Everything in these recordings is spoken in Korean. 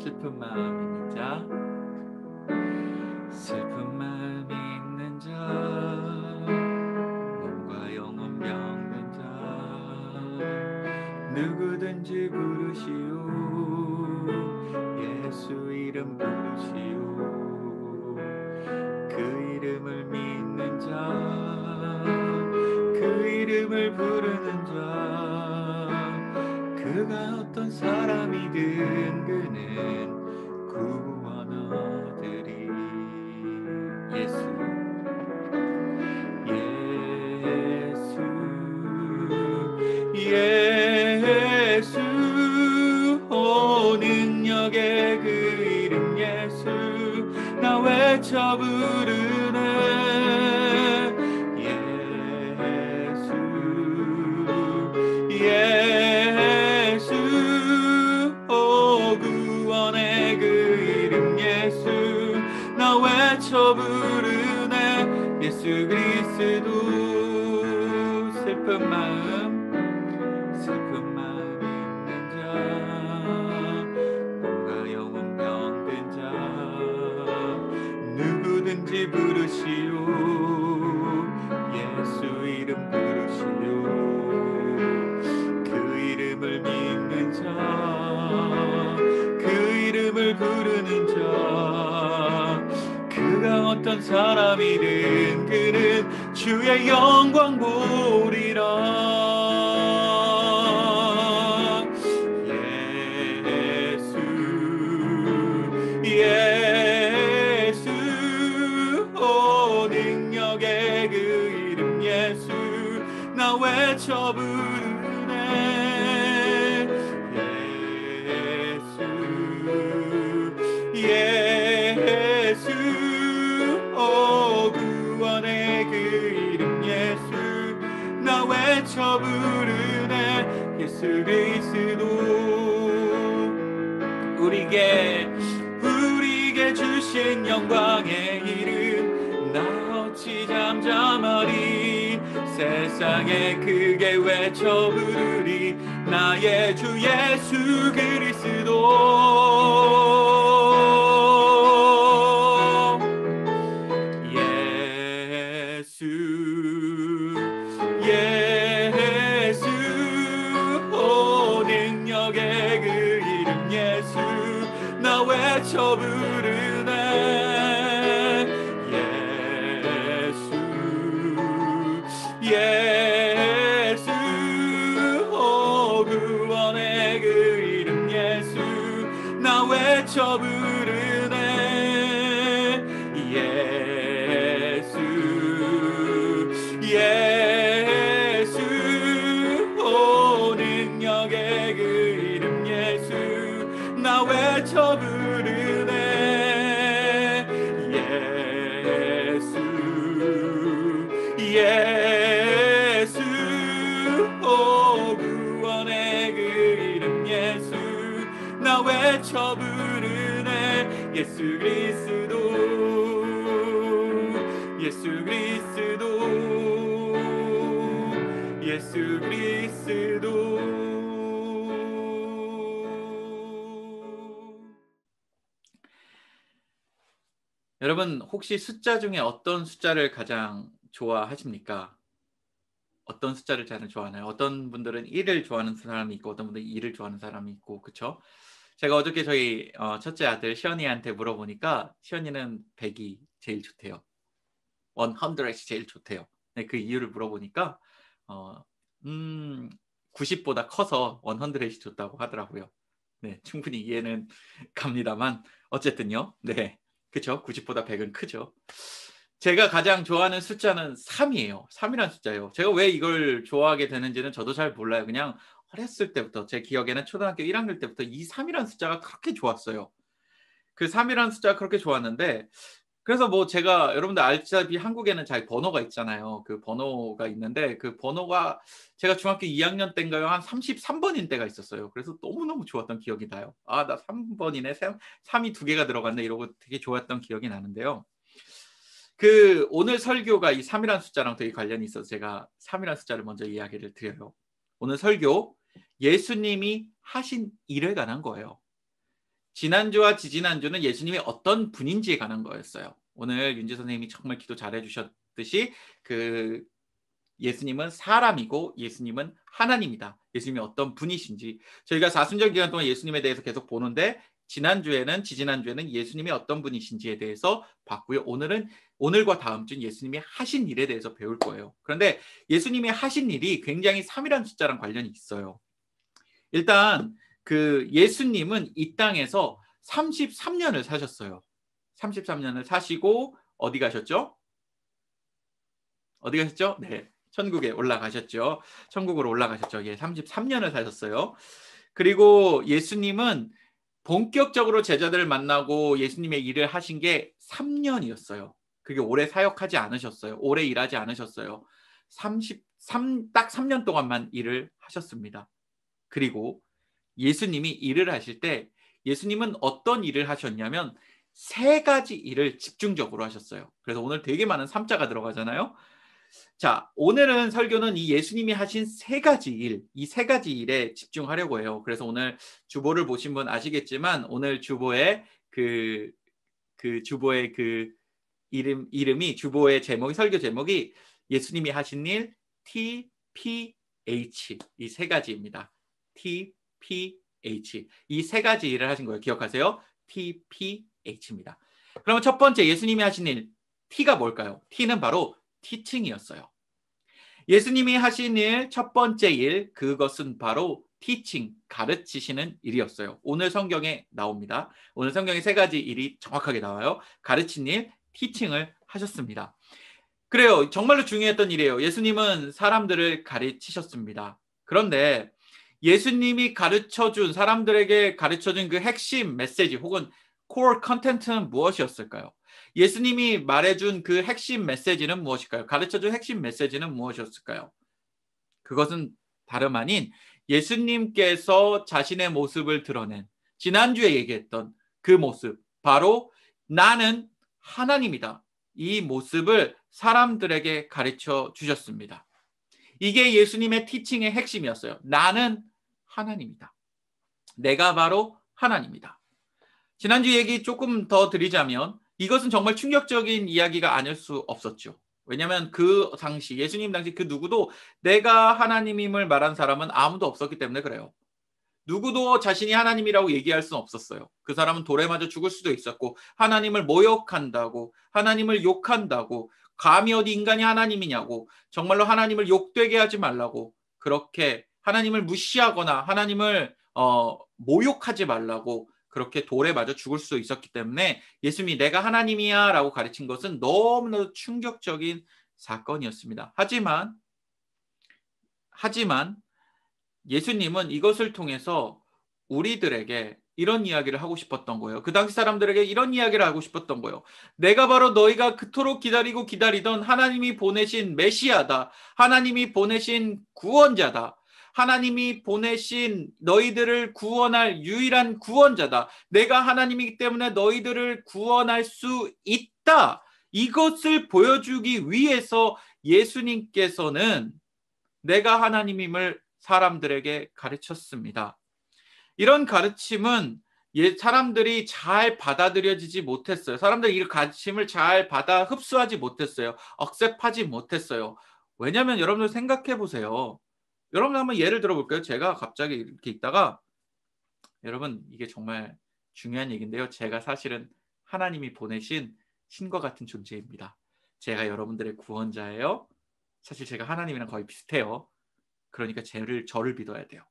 슬픈 마음 있는 자, 슬픈 마음 있는 자, 몸과 영혼 병든 자, 누구든지 부르시오. 예수 이름 부르시오. 그 이름을 믿는 자, 그 이름을 부르는 자, 그가 어떤 사람이든 그는 구원하리리. 예수, 예수, 오 능력의 그 이름 예수, 나 외쳐 부르네. 예수, 오 구원의 그 이름 예수, 나 외쳐 부르네. 예수 그리스도. 슬픈 마음 있는 자, 몸과 영혼 병든 자, 누구든지 부르시오. 예수 이름 부르시오. 그 이름을 믿는 자, 그 이름을 부르는 자, 그가 어떤 사람이든 그는 주의 영광 보리라. 예수, 오 능력의 그 이름 예수, 나 외쳐 부르네. 예수, 오 구원의 그 이름 예수, 나 외쳐 부르네. 예수 그리스도. 우리에게 주신 영광의 이름, 나 어찌 잠잠하리. 세상에 크게 외쳐 부르리. 나의 주 예수 그리스도. 예수, 오 능력의 그 이름 예수, 나 외쳐 부르네. 예수, 오 구원의 그 이름 예수, 나 외쳐 부르네. 예수, 오 능력의 그 이름 예수, 나 외쳐 부르네. 예수, 오 구원의 그 이름 예수, 나 외쳐 부르네. 예수 그리스도. 예수 그리스도. 예수 그리스도. 여러분 혹시 숫자 중에 어떤 숫자를 가장 좋아하십니까? 어떤 숫자를 가장 좋아하나요? 어떤 분들은 1을 좋아하는 사람이 있고 어떤 분들은 2를 좋아하는 사람이 있고, 그렇죠? 제가 어저께 저희 첫째 아들 시연이한테 물어보니까 시연이는 100이 제일 좋대요. 100이 제일 좋대요. 네, 그 이유를 물어보니까 90보다 커서 100이 좋다고 하더라고요. 네, 충분히 이해는 갑니다만 어쨌든요. 네, 그렇죠. 90보다 100은 크죠. 제가 가장 좋아하는 숫자는 3이에요. 3이라는 숫자예요. 제가 왜 이걸 좋아하게 되는지는 저도 잘 몰라요. 그냥 어렸을 때부터 제 기억에는 초등학교 1학년 때부터 이 3이라는 숫자가 그렇게 좋았어요. 그 3이라는 숫자가 그렇게 좋았는데, 그래서 뭐 제가 여러분들 알다시피 한국에는 잘 번호가 있잖아요. 그 번호가 있는데 그 번호가 제가 중학교 2학년 때인가요? 한 33번인 때가 있었어요. 그래서 너무너무 좋았던 기억이 나요. 아, 나 3번이네. 3이 2개가 들어갔네. 이러고 되게 좋았던 기억이 나는데요. 그 오늘 설교가 이 3이라는 숫자랑 되게 관련이 있어서 제가 3이라는 숫자를 먼저 이야기를 드려요. 오늘 설교, 예수님이 하신 일에 관한 거예요. 지난주와 지지난주는 예수님이 어떤 분인지에 관한 거였어요. 오늘 윤지 선생님이 정말 기도 잘해 주셨듯이 그 예수님은 사람이고 예수님은 하나님이다. 예수님이 어떤 분이신지 저희가 사순절 기간 동안 예수님에 대해서 계속 보는데 지난주에는 지지난주에는 예수님이 어떤 분이신지에 대해서 봤고요. 오늘과 다음 주는 예수님이 하신 일에 대해서 배울 거예요. 그런데 예수님이 하신 일이 굉장히 3이라는 숫자랑 관련이 있어요. 일단 그 예수님은 이 땅에서 33년을 사셨어요. 33년을 사시고 어디 가셨죠? 어디 가셨죠? 네. 천국에 올라가셨죠. 천국으로 올라가셨죠. 예, 33년을 사셨어요. 그리고 예수님은 본격적으로 제자들을 만나고 예수님의 일을 하신 게 3년이었어요. 그게 오래 사역하지 않으셨어요. 오래 일하지 않으셨어요. 딱 3년 동안만 일을 하셨습니다. 그리고 예수님이 일을 하실 때 예수님은 어떤 일을 하셨냐면 3가지 일을 집중적으로 하셨어요. 그래서 오늘 되게 많은 3자가 들어가잖아요. 자, 오늘은 설교는 이 예수님이 하신 3가지 일, 이 3가지 일에 집중하려고 해요. 그래서 오늘 주보를 보신 분 아시겠지만 오늘 주보의 주보의 이름이 주보의 제목이 설교 제목이 예수님이 하신 일 TPH 이 3가지입니다. TPH 이 3가지 일을 하신 거예요. 기억하세요? TPH입니다. 그러면 첫 번째 예수님이 하신 일 T가 뭘까요? T는 바로 티칭이었어요. 예수님이 하신 일, 첫 번째 일, 그것은 바로 티칭, 가르치시는 일이었어요. 오늘 성경에 나옵니다. 오늘 성경에 3가지 일이 정확하게 나와요. 가르친 일, 티칭을 하셨습니다. 그래요. 정말로 중요했던 일이에요. 예수님은 사람들을 가르치셨습니다. 그런데 예수님이 가르쳐준, 사람들에게 가르쳐준 그 핵심 메시지 혹은 core 컨텐츠는 무엇이었을까요? 예수님이 말해준 그 핵심 메시지는 무엇일까요? 가르쳐준 핵심 메시지는 무엇이었을까요? 그것은 다름 아닌 예수님께서 자신의 모습을 드러낸 지난주에 얘기했던 그 모습, 바로 나는 하나님이다. 이 모습을 사람들에게 가르쳐 주셨습니다. 이게 예수님의 티칭의 핵심이었어요. 나는 하나님이다. 내가 바로 하나님이다. 지난주 얘기 조금 더 드리자면 이것은 정말 충격적인 이야기가 아닐 수 없었죠. 왜냐하면 그 당시 예수님 당시 그 누구도 내가 하나님임을 말한 사람은 아무도 없었기 때문에 그래요. 누구도 자신이 하나님이라고 얘기할 수는 없었어요. 그 사람은 돌에 맞아 죽을 수도 있었고 하나님을 모욕한다고 하나님을 욕한다고 감히 어디 인간이 하나님이냐고 정말로 하나님을 욕되게 하지 말라고 그렇게 하나님을 무시하거나 하나님을 모욕하지 말라고 그렇게 돌에 맞아 죽을 수도 있었기 때문에 예수님이 내가 하나님이야 라고 가르친 것은 너무나도 충격적인 사건이었습니다. 하지만 예수님은 이것을 통해서 우리들에게 이런 이야기를 하고 싶었던 거예요. 그 당시 사람들에게 이런 이야기를 하고 싶었던 거예요. 내가 바로 너희가 그토록 기다리고 기다리던 하나님이 보내신 메시아다. 하나님이 보내신 구원자다. 하나님이 보내신 너희들을 구원할 유일한 구원자다. 내가 하나님이기 때문에 너희들을 구원할 수 있다. 이것을 보여주기 위해서 예수님께서는 내가 하나님임을 사람들에게 가르쳤습니다. 이런 가르침은 사람들이 잘 받아들여지지 못했어요. 사람들이 이 가르침을 잘 받아 흡수하지 못했어요. 억셉하지 못했어요. 왜냐하면 여러분들 생각해 보세요. 여러분 한번 예를 들어볼까요? 제가 갑자기 이렇게 있다가 여러분 이게 정말 중요한 얘기인데요. 제가 사실은 하나님이 보내신 신과 같은 존재입니다. 제가 여러분들의 구원자예요. 사실 제가 하나님이랑 거의 비슷해요. 그러니까 저를 믿어야 돼요.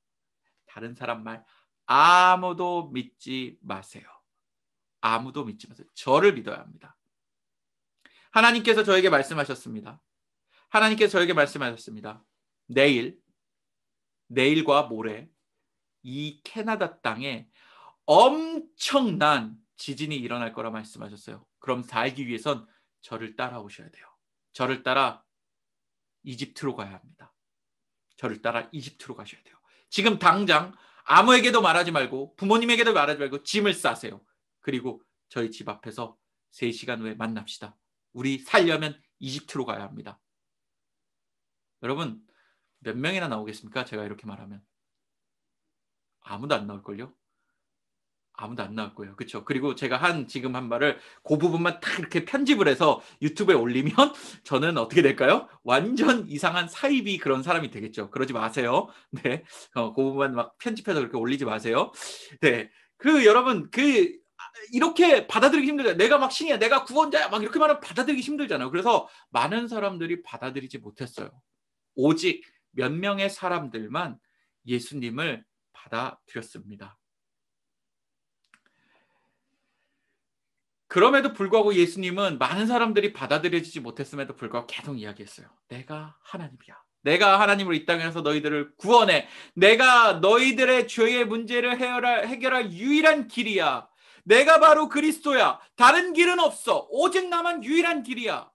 다른 사람 말 아무도 믿지 마세요. 아무도 믿지 마세요. 저를 믿어야 합니다. 하나님께서 저에게 말씀하셨습니다. 하나님께서 저에게 말씀하셨습니다. 내일과 모레 이 캐나다 땅에 엄청난 지진이 일어날 거라 말씀하셨어요. 그럼 살기 위해선 저를 따라오셔야 돼요. 저를 따라 이집트로 가야 합니다. 저를 따라 이집트로 가셔야 돼요. 지금 당장 아무에게도 말하지 말고 부모님에게도 말하지 말고 짐을 싸세요. 그리고 저희 집 앞에서 3시간 후에 만납시다. 우리 살려면 이집트로 가야 합니다. 여러분 몇 명이나 나오겠습니까? 제가 이렇게 말하면 아무도 안 나올걸요? 아무도 안 나왔고요. 그쵸? 그리고 제가 지금 한 말을 그 부분만 딱 이렇게 편집을 해서 유튜브에 올리면 저는 어떻게 될까요? 완전 이상한 사이비 그런 사람이 되겠죠. 그러지 마세요. 네. 그 부분만 막 편집해서 그렇게 올리지 마세요. 네. 여러분, 이렇게 받아들이기 힘들잖아요. 내가 막 신이야, 내가 구원자야, 막 이렇게 말하면 받아들이기 힘들잖아요. 그래서 많은 사람들이 받아들이지 못했어요. 오직 몇 명의 사람들만 예수님을 받아들였습니다. 그럼에도 불구하고 예수님은 많은 사람들이 받아들여지지 못했음에도 불구하고 계속 이야기했어요. 내가 하나님이야. 내가 하나님으로 이 땅에서 너희들을 구원해. 내가 너희들의 죄의 문제를 해결할 유일한 길이야. 내가 바로 그리스도야. 다른 길은 없어. 오직 나만 유일한 길이야.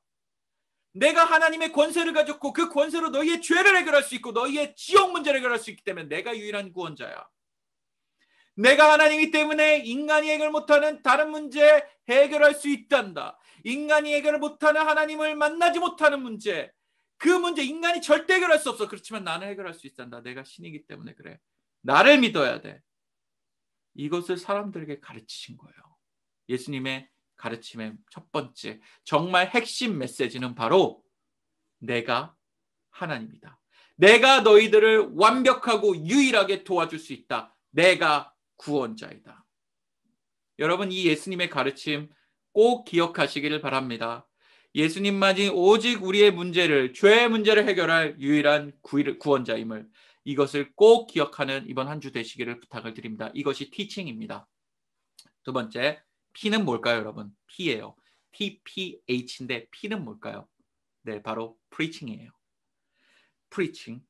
내가 하나님의 권세를 가졌고 그 권세로 너희의 죄를 해결할 수 있고 너희의 지옥 문제를 해결할 수 있기 때문에 내가 유일한 구원자야. 내가 하나님이기 때문에 인간이 해결 못하는 다른 문제 해결할 수 있단다. 인간이 해결을 못하는 하나님을 만나지 못하는 문제, 그 문제 인간이 절대 해결할 수 없어. 그렇지만 나는 해결할 수 있단다. 내가 신이기 때문에 그래. 나를 믿어야 돼. 이것을 사람들에게 가르치신 거예요. 예수님의 가르침의 첫 번째 정말 핵심 메시지는 바로 내가 하나님이다. 내가 너희들을 완벽하고 유일하게 도와줄 수 있다. 내가 구원자이다. 여러분, 이 예수님의 가르침 꼭 기억하시기를 바랍니다. 예수님만이 오직 우리의 문제를, 죄의 문제를 해결할 유일한 구원자임을, 이것을 꼭 기억하는 이번 한 주 되시기를 부탁을 드립니다. 이것이 티칭입니다. 두 번째, P는 뭘까요, 여러분? P예요. TPH인데 P는 뭘까요? 네, 바로 preaching이에요. preaching.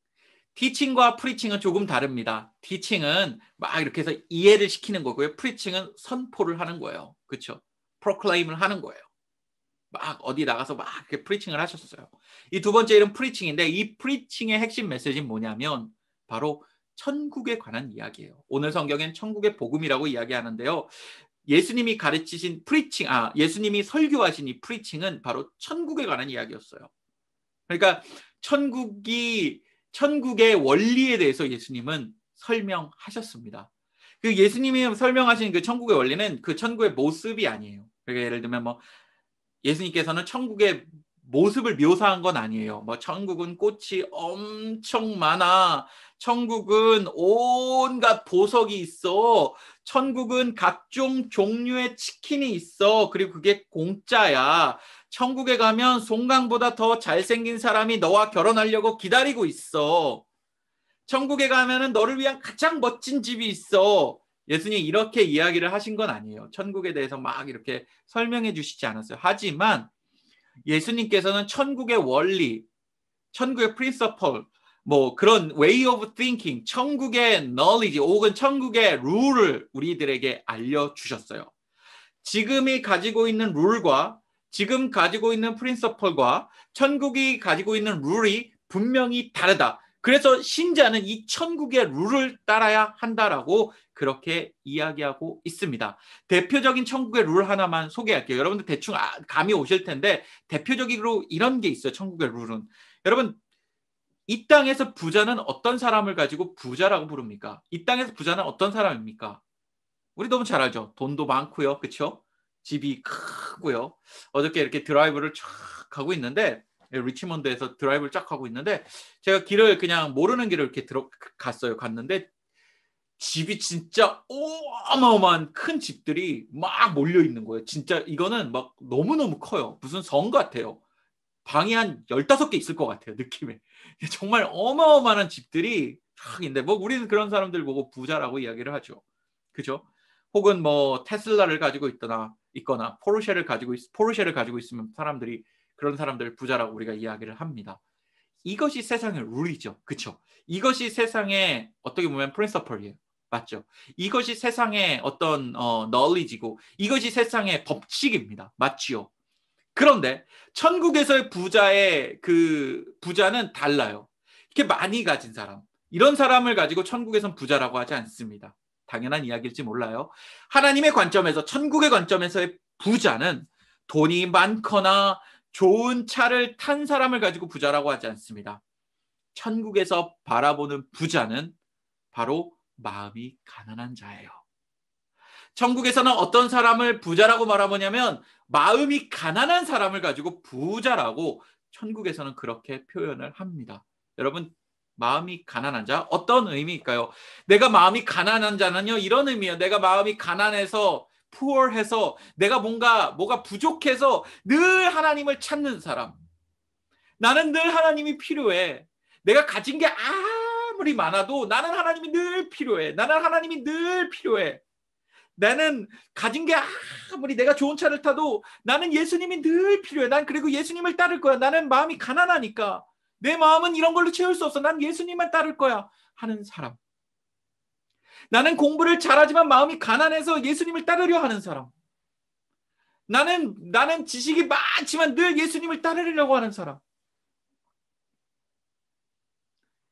티칭과 프리칭은 조금 다릅니다. 티칭은 막 이렇게 해서 이해를 시키는 거고요. 프리칭은 선포를 하는 거예요. 그렇죠? 프로클레임을 하는 거예요. 막 어디 나가서 막 이렇게 프리칭을 하셨어요. 이 두 번째 이름 프리칭인데 이 프리칭의 핵심 메시지는 뭐냐면 바로 천국에 관한 이야기예요. 오늘 성경엔 천국의 복음이라고 이야기하는데요. 예수님이 가르치신 프리칭, 예수님이 설교하신 이 프리칭은 바로 천국에 관한 이야기였어요. 그러니까 천국의 원리에 대해서 예수님은 설명하셨습니다. 그 예수님이 설명하신 그 천국의 원리는 그 천국의 모습이 아니에요. 그러니까 예를 들면 뭐 예수님께서는 천국의 모습을 묘사한 건 아니에요. 뭐 천국은 꽃이 엄청 많아. 천국은 온갖 보석이 있어. 천국은 각종 종류의 치킨이 있어. 그리고 그게 공짜야. 천국에 가면 송강보다 더 잘생긴 사람이 너와 결혼하려고 기다리고 있어. 천국에 가면은 너를 위한 가장 멋진 집이 있어. 예수님이 이렇게 이야기를 하신 건 아니에요. 천국에 대해서 막 이렇게 설명해 주시지 않았어요. 하지만 예수님께서는 천국의 원리, 천국의 principle, 뭐 그런 way of thinking, 천국의 knowledge 혹은 천국의 룰을 우리들에게 알려주셨어요. 지금이 가지고 있는 룰과 지금 가지고 있는 principle과 천국이 가지고 있는 룰이 분명히 다르다. 그래서 신자는 이 천국의 룰을 따라야 한다라고 그렇게 이야기하고 있습니다. 대표적인 천국의 룰 하나만 소개할게요. 여러분들 대충 감이 오실 텐데 대표적으로 이런 게 있어요. 천국의 룰은. 여러분, 이 땅에서 부자는 어떤 사람을 가지고 부자라고 부릅니까? 이 땅에서 부자는 어떤 사람입니까? 우리 너무 잘 알죠. 돈도 많고요. 그렇죠? 집이 크고요. 어저께 이렇게 드라이브를 쫙 가고 있는데 리치몬드에서 드라이브를 쫙 가고 있는데 제가 길을 그냥 모르는 길을 이렇게 갔는데 집이 진짜 어마어마한 큰 집들이 막 몰려 있는 거예요. 진짜 이거는 막 너무너무 커요. 무슨 성 같아요. 방이 한 15개 있을 것 같아요. 느낌에. 정말 어마어마한 집들이 쫙 있는데 뭐 우리는 그런 사람들 보고 부자라고 이야기를 하죠. 그죠? 혹은 뭐 테슬라를 가지고 있거나 포르쉐를 가지고 있으면 사람들이 그런 사람들을 부자라고 우리가 이야기를 합니다. 이것이 세상의 룰이죠. 그렇죠? 이것이 세상의 어떻게 보면 프린서플이에요. 맞죠? 이것이 세상의 어떤 knowledge이고 이것이 세상의 법칙입니다. 맞지요? 그런데 천국에서의 부자는 달라요. 이렇게 많이 가진 사람, 이런 사람을 가지고 천국에선 부자라고 하지 않습니다. 당연한 이야기일지 몰라요. 하나님의 관점에서, 천국의 관점에서의 부자는 돈이 많거나 좋은 차를 탄 사람을 가지고 부자라고 하지 않습니다. 천국에서 바라보는 부자는 바로 마음이 가난한 자예요. 천국에서는 어떤 사람을 부자라고 말하냐면 마음이 가난한 사람을 가지고 부자라고 천국에서는 그렇게 표현을 합니다. 여러분, 마음이 가난한 자 어떤 의미일까요? 내가 마음이 가난한 자는요, 이런 의미예요. 내가 마음이 가난해서 poor해서 내가 뭐가 부족해서 늘 하나님을 찾는 사람. 나는 늘 하나님이 필요해. 내가 가진 게 아무리 많아도 나는 하나님이 늘 필요해. 나는 하나님이 늘 필요해. 나는 가진 게 아무리 내가 좋은 차를 타도 나는 예수님이 늘 필요해. 난 그리고 예수님을 따를 거야. 나는 마음이 가난하니까. 내 마음은 이런 걸로 채울 수 없어. 난 예수님만 따를 거야 하는 사람. 나는 공부를 잘하지만 마음이 가난해서 예수님을 따르려 하는 사람. 나는 지식이 많지만 늘 예수님을 따르려고 하는 사람.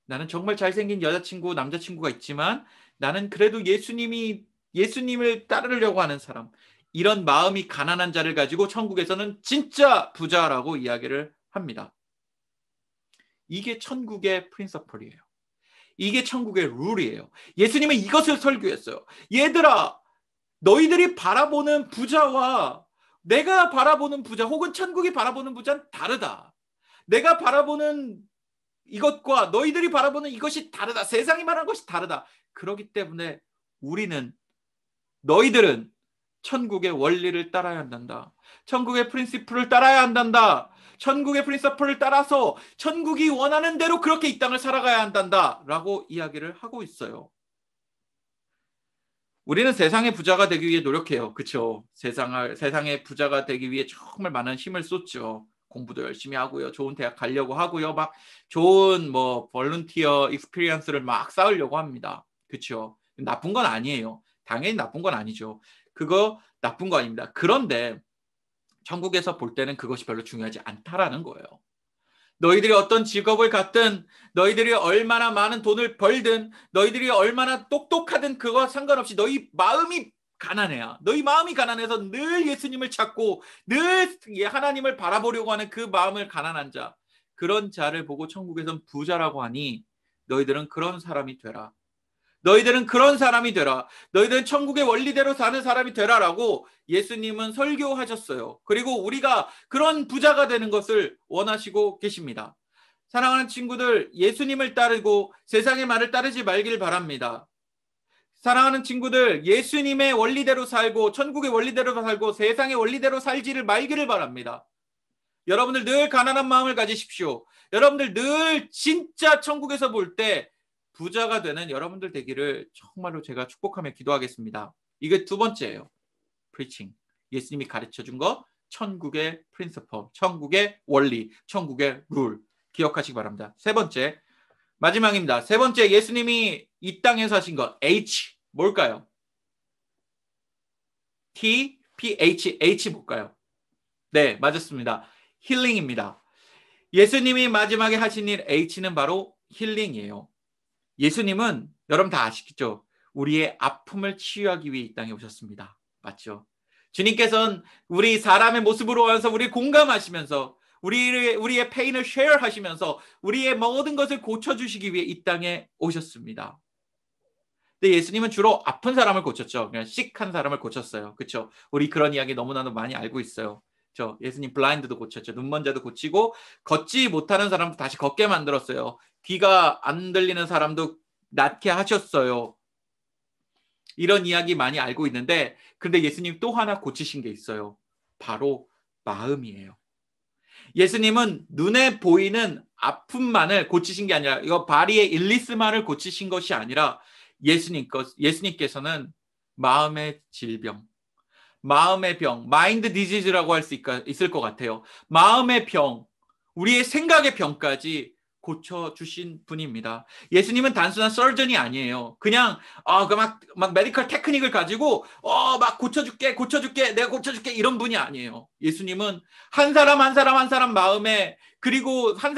나는 정말 잘생긴 여자친구, 남자친구가 있지만 나는 그래도 예수님을 따르려고 하는 사람. 이런 마음이 가난한 자를 가지고 천국에서는 진짜 부자라고 이야기를 합니다. 이게 천국의 프린서플이에요. 이게 천국의 룰이에요. 예수님은 이것을 설교했어요. 얘들아, 너희들이 바라보는 부자와 내가 바라보는 부자 혹은 천국이 바라보는 부자는 다르다. 내가 바라보는 이것과 너희들이 바라보는 이것이 다르다. 세상이 말하는 것이 다르다. 그렇기 때문에 너희들은 천국의 원리를 따라야 한단다. 천국의 프린시플을 따라야 한단다. 천국의 프린시플을 따라서 천국이 원하는 대로 그렇게 이 땅을 살아가야 한단다. 라고 이야기를 하고 있어요. 우리는 세상의 부자가 되기 위해 노력해요. 그렇죠? 세상의 부자가 되기 위해 정말 많은 힘을 쏟죠. 공부도 열심히 하고요. 좋은 대학 가려고 하고요. 막 좋은 볼런티어 익스피리언스를 막 쌓으려고 합니다. 그렇죠? 나쁜 건 아니에요. 당연히 나쁜 건 아니죠. 그거 나쁜 거 아닙니다. 그런데 천국에서 볼 때는 그것이 별로 중요하지 않다라는 거예요. 너희들이 어떤 직업을 갖든 너희들이 얼마나 많은 돈을 벌든 너희들이 얼마나 똑똑하든 그거 상관없이 너희 마음이 가난해야. 너희 마음이 가난해서 늘 예수님을 찾고 늘 하나님을 바라보려고 하는 그 마음을 가난한 자. 그런 자를 보고 천국에선 부자라고 하니 너희들은 그런 사람이 되라. 너희들은 그런 사람이 되라. 너희들은 천국의 원리대로 사는 사람이 되라라고 예수님은 설교하셨어요. 그리고 우리가 그런 부자가 되는 것을 원하시고 계십니다. 사랑하는 친구들, 예수님을 따르고 세상의 말을 따르지 말길 바랍니다. 사랑하는 친구들, 예수님의 원리대로 살고 천국의 원리대로 살고 세상의 원리대로 살지를 말기를 바랍니다. 여러분들 늘 가난한 마음을 가지십시오. 여러분들 늘 진짜 천국에서 볼 때 부자가 되는 여러분들 되기를 정말로 제가 축복하며 기도하겠습니다. 이게 두 번째예요. 프리칭. 예수님이 가르쳐준 거, 천국의 프린서플, 천국의 원리, 천국의 룰 기억하시기 바랍니다. 세 번째, 마지막입니다. 세 번째, 예수님이 이 땅에서 하신 것, H 뭘까요? T, P, H 뭘까요? 네, 맞았습니다. 힐링입니다. 예수님이 마지막에 하신 일 H는 바로 힐링이에요. 예수님은 여러분 다 아시겠죠? 우리의 아픔을 치유하기 위해 이 땅에 오셨습니다. 맞죠? 주님께서는 우리 사람의 모습으로 와서 우리를 공감하시면서 우리의 페인을 쉐어하시면서 우리의 모든 것을 고쳐주시기 위해 이 땅에 오셨습니다. 근데 예수님은 주로 아픈 사람을 고쳤죠. 그냥 시크한 사람을 고쳤어요. 그렇죠? 우리 그런 이야기 너무나도 많이 알고 있어요. 예수님 블라인드도 고쳤죠. 눈먼 자도 고치고 걷지 못하는 사람도 다시 걷게 만들었어요. 귀가 안 들리는 사람도 낫게 하셨어요. 이런 이야기 많이 알고 있는데 그런데 예수님 또 하나 고치신 게 있어요. 바로 마음이에요. 예수님은 눈에 보이는 아픔만을 고치신 게 아니라 이거 바리의 일리스만을 고치신 것이 아니라 예수님께서는 마음의 질병, 마음의 병, 마인드 디지즈라고 할 수 있을 것 같아요. 마음의 병, 우리의 생각의 병까지 고쳐주신 분입니다. 예수님은 단순한 서전이 아니에요. 그냥 막 메디컬 테크닉을 가지고 막 고쳐줄게 내가 고쳐줄게 이런 분이 아니에요. 예수님은 한 사람 한 사람 마음에 그리고 한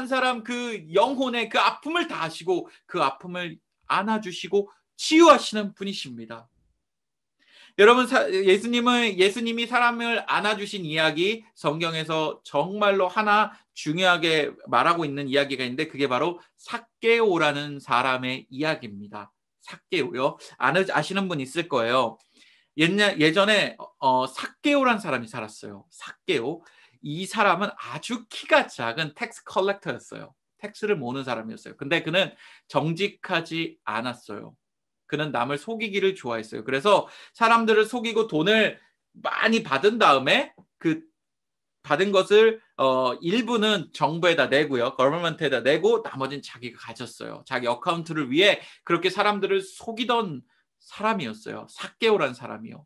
사람 그 영혼의 그 아픔을 다 아시고 그 아픔을 안아주시고 치유하시는 분이십니다. 여러분 예수님이 사람을 안아주신 이야기 성경에서 정말로 하나 중요하게 말하고 있는 이야기가 있는데 그게 바로 삭개오라는 사람의 이야기입니다. 삭개오요. 아시는 분 있을 거예요. 예전에 삭개오란 사람이 살았어요. 삭개오. 이 사람은 아주 키가 작은 텍스 컬렉터였어요. 텍스를 모으는 사람이었어요. 근데 그는 정직하지 않았어요. 그는 남을 속이기를 좋아했어요. 그래서 사람들을 속이고 돈을 많이 받은 다음에 그 받은 것을 일부는 정부에다 내고요. 거버먼트에다 내고 나머지는 자기가 가졌어요. 자기 어카운트를 위해 그렇게 사람들을 속이던 사람이었어요. 삭개오라는 사람이요.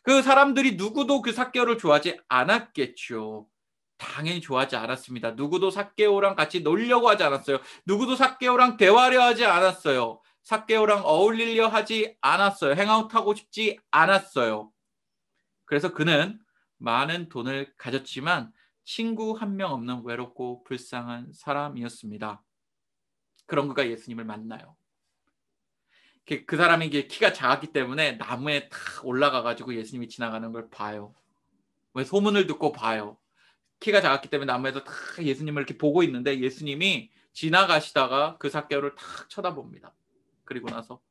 그 사람들이 누구도 그 삭개오를 좋아하지 않았겠죠. 당연히 좋아하지 않았습니다. 누구도 삭개오랑 같이 놀려고 하지 않았어요. 누구도 삭개오랑 대화를 하지 않았어요. 삭개오랑 어울리려 하지 않았어요. 행아웃하고 싶지 않았어요. 그래서 그는 많은 돈을 가졌지만 친구 한 명 없는 외롭고 불쌍한 사람이었습니다. 그런 그가 예수님을 만나요. 그 사람이 키가 작았기 때문에 나무에 탁 올라가가지고 예수님이 지나가는 걸 봐요. 왜 소문을 듣고 봐요. 키가 작았기 때문에 나무에서 탁 예수님을 이렇게 보고 있는데 예수님이 지나가시다가 그 삭개오를 탁 쳐다봅니다. 그리고 나서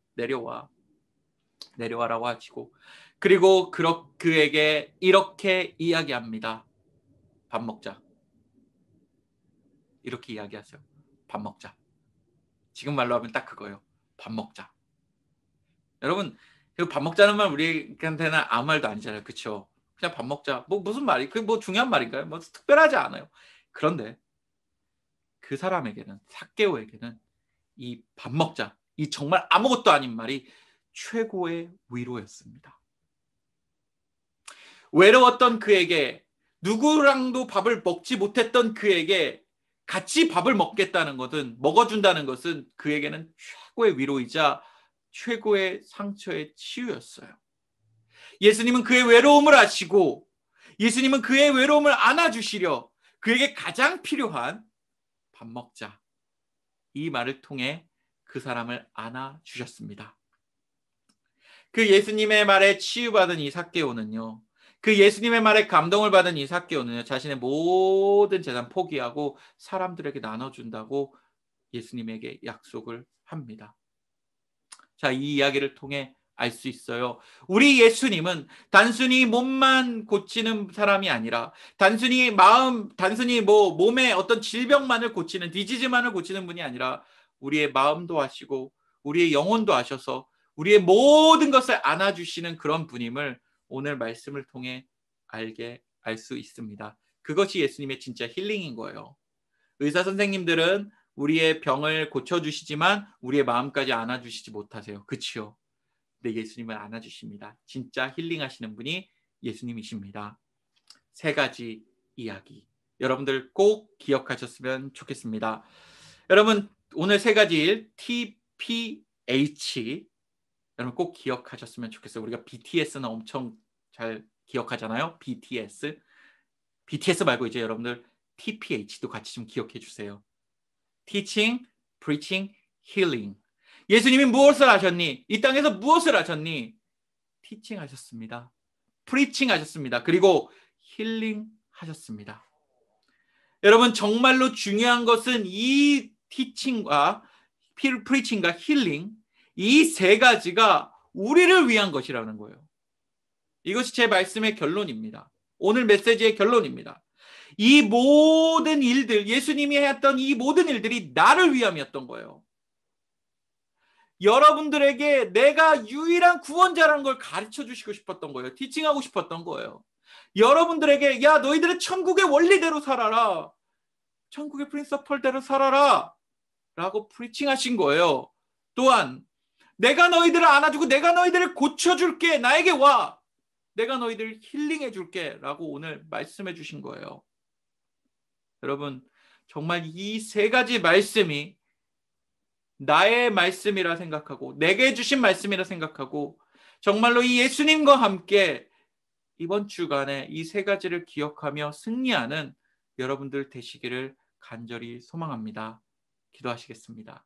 내려와라고 하시고 그리고 그에게 이렇게 이야기합니다. 밥 먹자. 이렇게 이야기하세요. 밥 먹자. 지금 말로 하면 딱 그거예요. 밥 먹자. 여러분, 밥 먹자는 말 우리한테는 아무 말도 아니잖아요. 그렇죠? 그냥 밥 먹자. 뭐 무슨 말이? 그게 뭐 중요한 말인가요? 뭐 특별하지 않아요. 그런데 그 사람에게는 삭개오에게는 이 밥 먹자. 이 정말 아무것도 아닌 말이 최고의 위로였습니다. 외로웠던 그에게 누구랑도 밥을 먹지 못했던 그에게 같이 밥을 먹겠다는 것은 먹어준다는 것은 그에게는 최고의 위로이자 최고의 상처의 치유였어요. 예수님은 그의 외로움을 아시고 예수님은 그의 외로움을 안아주시려 그에게 가장 필요한 밥 먹자 이 말을 통해 그 사람을 안아주셨습니다. 그 예수님의 말에 치유받은 이 삭개오는요. 그 예수님의 말에 감동을 받은 이 삭개오는요. 자신의 모든 재산 포기하고 사람들에게 나눠준다고 예수님에게 약속을 합니다. 자, 이 이야기를 통해 알 수 있어요. 우리 예수님은 단순히 몸만 고치는 사람이 아니라 단순히 몸의 어떤 질병만을 고치는 디지즈만을 고치는 분이 아니라 우리의 마음도 아시고 우리의 영혼도 아셔서 우리의 모든 것을 안아주시는 그런 분임을 오늘 말씀을 통해 알 수 있습니다. 그것이 예수님의 진짜 힐링인 거예요. 의사 선생님들은 우리의 병을 고쳐주시지만 우리의 마음까지 안아주시지 못하세요. 그치요? 근데 예수님은 안아주십니다. 진짜 힐링하시는 분이 예수님이십니다. 세 가지 이야기. 여러분들 꼭 기억하셨으면 좋겠습니다. 여러분 오늘 세 가지 일 TPH 여러분 꼭 기억하셨으면 좋겠어요. 우리가 BTS는 엄청 잘 기억하잖아요. BTS 말고 이제 여러분들 TPH도 같이 좀 기억해 주세요. Teaching, Preaching, Healing. 예수님이 무엇을 하셨니? 이 땅에서 무엇을 하셨니? Teaching 하셨습니다. Preaching 하셨습니다. 그리고 Healing 하셨습니다. 여러분 정말로 중요한 것은 이 Teaching과 Preaching과 Healing 이 세 가지가 우리를 위한 것이라는 거예요. 이것이 제 말씀의 결론입니다. 오늘 메시지의 결론입니다. 이 모든 일들, 예수님이 했던 이 모든 일들이 나를 위함이었던 거예요. 여러분들에게 내가 유일한 구원자라는 걸 가르쳐 주시고 싶었던 거예요. 티칭하고 싶었던 거예요. 여러분들에게 야 너희들은 천국의 원리대로 살아라. 천국의 프린서펄대로 살아라. 라고 프리칭하신 거예요. 또한 내가 너희들을 안아주고 내가 너희들을 고쳐줄게. 나에게 와. 내가 너희들을 힐링해 줄게. 라고 오늘 말씀해 주신 거예요. 여러분 정말 이 세 가지 말씀이 나의 말씀이라 생각하고 내게 주신 말씀이라 생각하고 정말로 이 예수님과 함께 이번 주간에 이 세 가지를 기억하며 승리하는 여러분들 되시기를 간절히 소망합니다. 기도하시겠습니다.